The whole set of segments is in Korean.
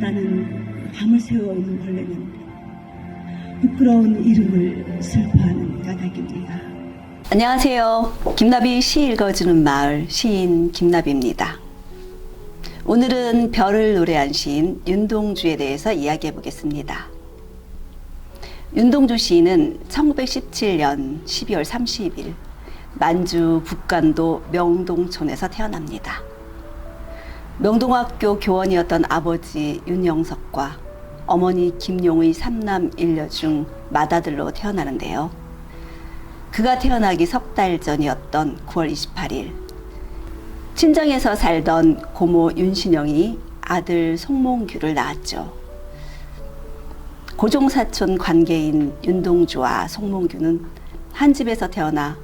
나는 밤을 새워 오는 벌레는 부끄러운 이름을 슬퍼하는 까닭입니다. 안녕하세요. 김나비 시 읽어주는 마을 시인 김나비입니다. 오늘은 별을 노래한 시인 윤동주에 대해서 이야기해 보겠습니다. 윤동주 시인은 1917년 12월 30일 만주 북간도 명동촌에서 태어납니다. 명동학교 교원이었던 아버지 윤영석과 어머니 김용의 3남 1녀 중 맏아들로 태어나는데요. 그가 태어나기 석 달 전이었던 9월 28일 친정에서 살던 고모 윤신영이 아들 송몽규를 낳았죠. 고종사촌 관계인 윤동주와 송몽규는 한 집에서 태어나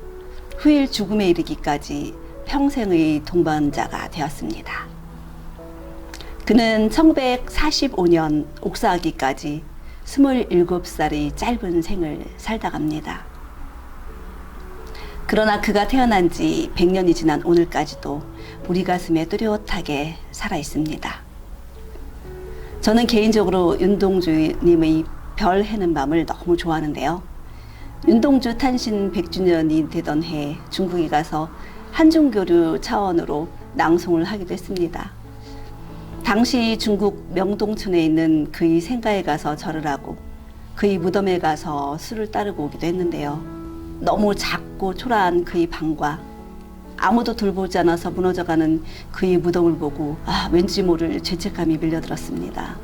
후일 죽음에 이르기까지 평생의 동반자가 되었습니다. 그는 1945년 옥사하기까지 27살의 짧은 생을 살다 갑니다. 그러나 그가 태어난 지 100년이 지난 오늘까지도 우리 가슴에 뚜렷하게 살아 있습니다. 저는 개인적으로 윤동주님의 별 해는 밤을 너무 좋아하는데요. 윤동주 탄신 100주년이 되던 해 중국에 가서 한중교류 차원으로 낭송을 하기도 했습니다. 당시 중국 명동촌에 있는 그의 생가에 가서 절을 하고 그의 무덤에 가서 술을 따르고 오기도 했는데요. 너무 작고 초라한 그의 방과 아무도 돌보지 않아서 무너져가는 그의 무덤을 보고 왠지 모를 죄책감이 밀려들었습니다.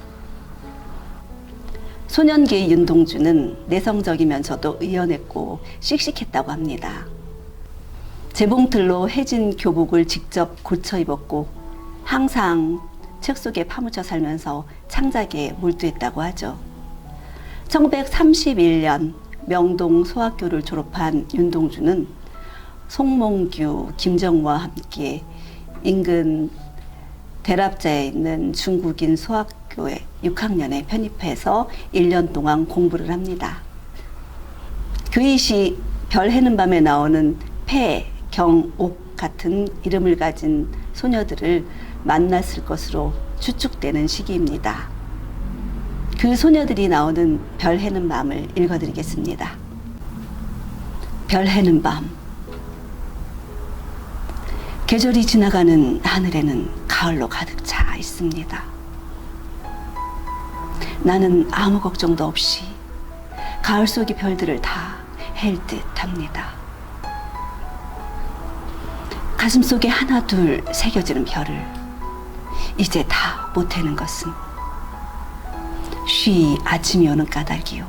소년기의 윤동주는 내성적이면서도 의연했고 씩씩했다고 합니다. 재봉틀로 해진 교복을 직접 고쳐 입었고 항상 책 속에 파묻혀 살면서 창작에 몰두했다고 하죠. 1931년 명동 소학교를 졸업한 윤동주는 송몽규, 김정우와 함께 인근 대랍자에 있는 중국인 소학교에 6학년에 편입해서 1년 동안 공부를 합니다. 그의 시 별 해는 밤에 나오는 폐, 경, 옥 같은 이름을 가진 소녀들을 만났을 것으로 추측되는 시기입니다. 그 소녀들이 나오는 별 해는 밤을 읽어드리겠습니다. 별 해는 밤. 계절이 지나가는 하늘에는 가을로 가득 차 있습니다. 나는 아무 걱정도 없이 가을 속의 별들을 다 헬 듯 합니다. 가슴 속에 하나 둘 새겨지는 별을 이제 다 못 해는 것은 쉬 아침이 오는 까닭이요,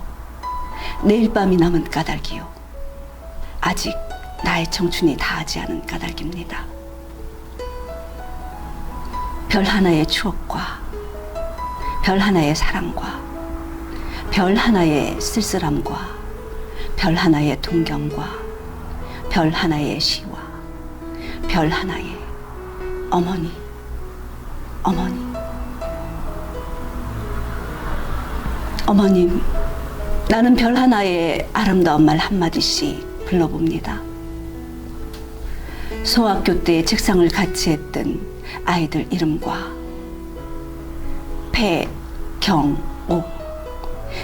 내일 밤이 남은 까닭이요, 아직 나의 청춘이 다하지 않은 까닭입니다. 별 하나의 추억과 별 하나의 사랑과 별 하나의 쓸쓸함과 별 하나의 동경과 별 하나의 시와 별 하나의 어머니, 어머님, 나는 별 하나의 아름다운 말 한마디씩 불러봅니다. 소학교 때 책상을 같이 했던 아이들 이름과 폐, 경, 옥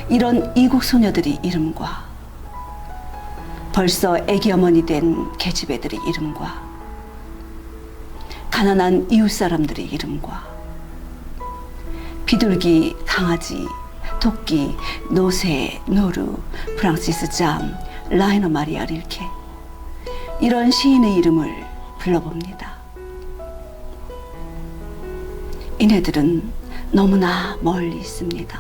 이런 이국 소녀들의 이름과 벌써 애기 어머니 된 계집애들의 이름과 가난한 이웃 사람들의 이름과 비둘기, 강아지, 토끼, 노새, 노루, 프랑시스 잠, 라이너 마리아 릴케 이런 시인의 이름을 불러봅니다. 이네들은 너무나 멀리 있습니다.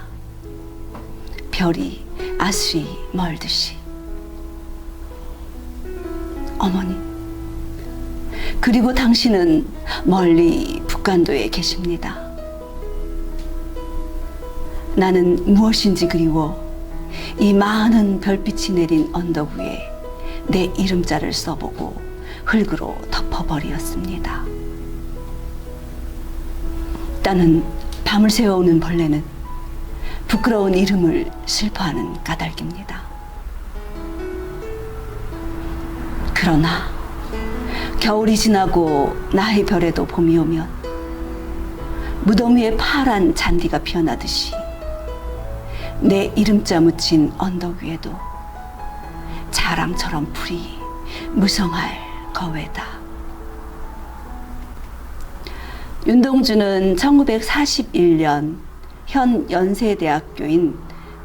별이 아수리 멀듯이. 어머니, 그리고 당신은 멀리 북간도에 계십니다. 나는 무엇인지 그리워 이 많은 별빛이 내린 언덕 위에 내 이름자를 써보고 흙으로 덮어버리었습니다. 나는 밤을 새워오는 벌레는 부끄러운 이름을 슬퍼하는 까닭입니다. 그러나 겨울이 지나고 나의 별에도 봄이 오면 무덤 위에 파란 잔디가 피어나듯이 내 이름자 묻힌 언덕 위에도 자랑처럼 풀이 무성할 거외다. 윤동주는 1941년 현 연세대학교인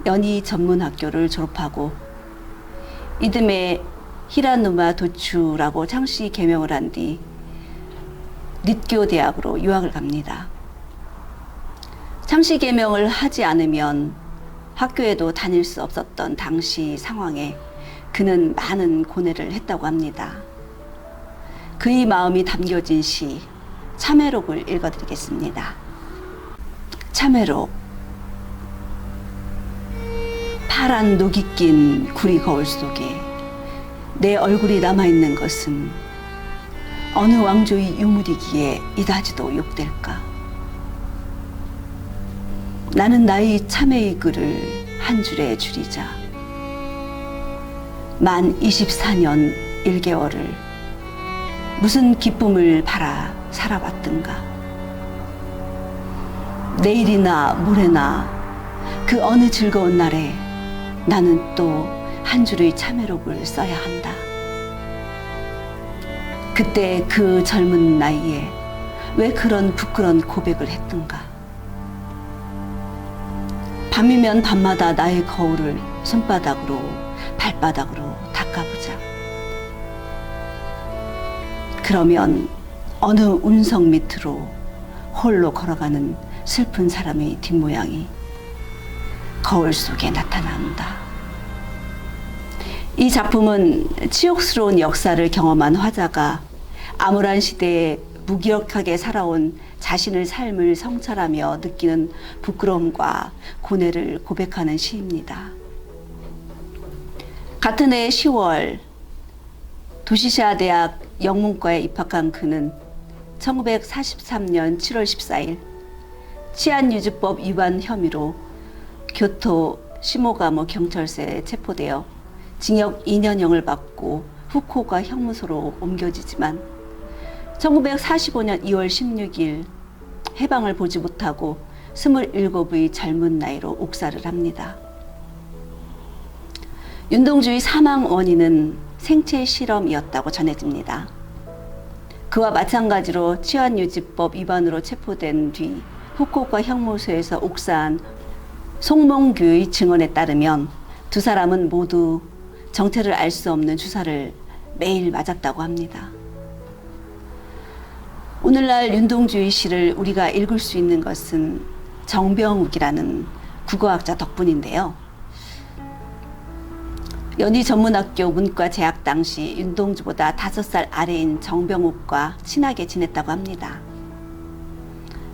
연희전문학교를 졸업하고 이듬해 히라누마 도추라고 창씨 개명을 한 뒤 릿교 대학으로 유학을 갑니다. 창씨 개명을 하지 않으면 학교에도 다닐 수 없었던 당시 상황에 그는 많은 고뇌를 했다고 합니다. 그의 마음이 담겨진 시 참회록을 읽어드리겠습니다. 참회록. 파란 녹이 낀 구리 거울 속에 내 얼굴이 남아있는 것은 어느 왕조의 유물이기에 이다지도 욕될까. 나는 나의 참회의 글을 한 줄에 줄이자 만 24년 1개월을 무슨 기쁨을 바라 살아왔던가. 내일이나 모레나 그 어느 즐거운 날에 나는 또 한 줄의 참회록을 써야 한다. 그때 그 젊은 나이에 왜 그런 부끄러운 고백을 했던가. 밤이면 밤마다 나의 거울을 손바닥으로 발바닥으로 닦아보자. 그러면 어느 운석 밑으로 홀로 걸어가는 슬픈 사람의 뒷모양이 거울 속에 나타난다. 이 작품은 치욕스러운 역사를 경험한 화자가 암울한 시대에 무기력하게 살아온 자신의 삶을 성찰하며 느끼는 부끄러움과 고뇌를 고백하는 시입니다. 같은 해 10월 도시샤 대학 영문과에 입학한 그는 1943년 7월 14일 치안유지법 위반 혐의로 교토 시모가모 경찰서에 체포되어 징역 2년형을 받고 후쿠오카 형무소로 옮겨지지만 1945년 2월 16일 해방을 보지 못하고 27의 젊은 나이로 옥살을 합니다. 윤동주의 사망 원인은 생체 실험이었다고 전해집니다. 그와 마찬가지로 치안유지법 위반으로 체포된 뒤 후쿠오카 형무소에서 옥사한 송몽규의 증언에 따르면 두 사람은 모두 정체를 알 수 없는 주사를 매일 맞았다고 합니다. 오늘날 윤동주의 시를 우리가 읽을 수 있는 것은 정병욱이라는 국어학자 덕분인데요. 연희전문학교 문과 재학 당시 윤동주보다 5살 아래인 정병욱과 친하게 지냈다고 합니다.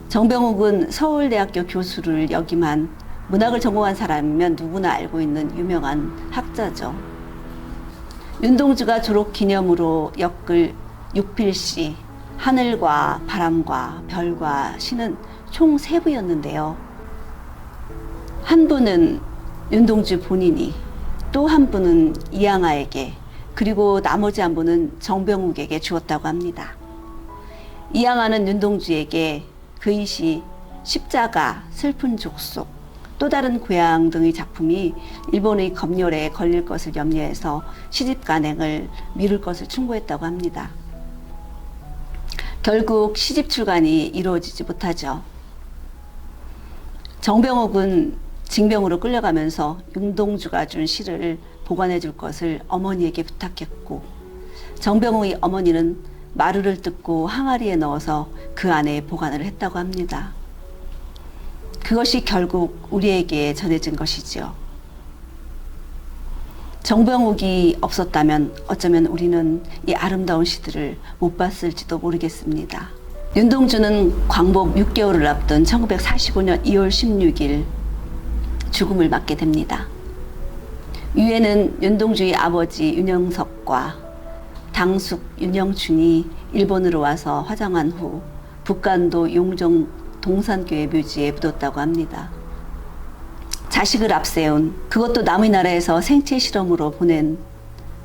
정병욱은 서울대학교 교수를 역임한 문학을 전공한 사람이면 누구나 알고 있는 유명한 학자죠. 윤동주가 졸업 기념으로 엮을 6필시 하늘과 바람과 별과 시는 총 3부였는데요. 한 부는 윤동주 본인이, 또 한 부는 이양아에게, 그리고 나머지 한 부는 정병욱에게 주었다고 합니다. 이양아는 윤동주에게 그의 시 십자가, 슬픈 족속, 또 다른 고향 등의 작품이 일본의 검열에 걸릴 것을 염려해서 시집 간행을 미룰 것을 충고했다고 합니다. 결국 시집 출간이 이루어지지 못하죠. 정병욱은 징병으로 끌려가면서 윤동주가 준 시를 보관해 줄 것을 어머니에게 부탁했고, 정병욱의 어머니는 마루를 뜯고 항아리에 넣어서 그 안에 보관을 했다고 합니다. 그것이 결국 우리에게 전해진 것이지요. 정병욱이 없었다면 어쩌면 우리는 이 아름다운 시들을 못 봤을지도 모르겠습니다. 윤동주는 광복 6개월을 앞둔 1945년 2월 16일 죽음을 맞게 됩니다. 위에는 윤동주의 아버지 윤영석과 당숙 윤영춘이 일본으로 와서 화장한 후 북간도 용정 동산교회 묘지에 묻었다고 합니다. 자식을 앞세운, 그것도 남의 나라에서 생체 실험으로 보낸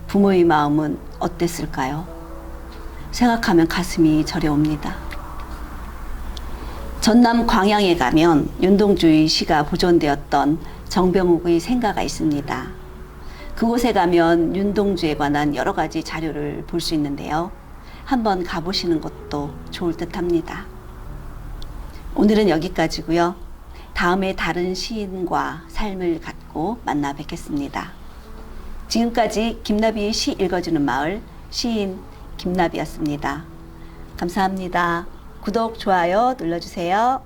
부모의 마음은 어땠을까요? 생각하면 가슴이 저려옵니다. 전남 광양에 가면 윤동주의 시가 보존되었던 정병욱의 생가가 있습니다. 그곳에 가면 윤동주에 관한 여러 가지 자료를 볼 수 있는데요. 한번 가보시는 것도 좋을 듯합니다. 오늘은 여기까지고요. 다음에 다른 시인과 삶을 갖고 만나 뵙겠습니다. 지금까지 김나비의 시 읽어주는 마을 시인 김나비였습니다. 감사합니다. 구독, 좋아요 눌러주세요.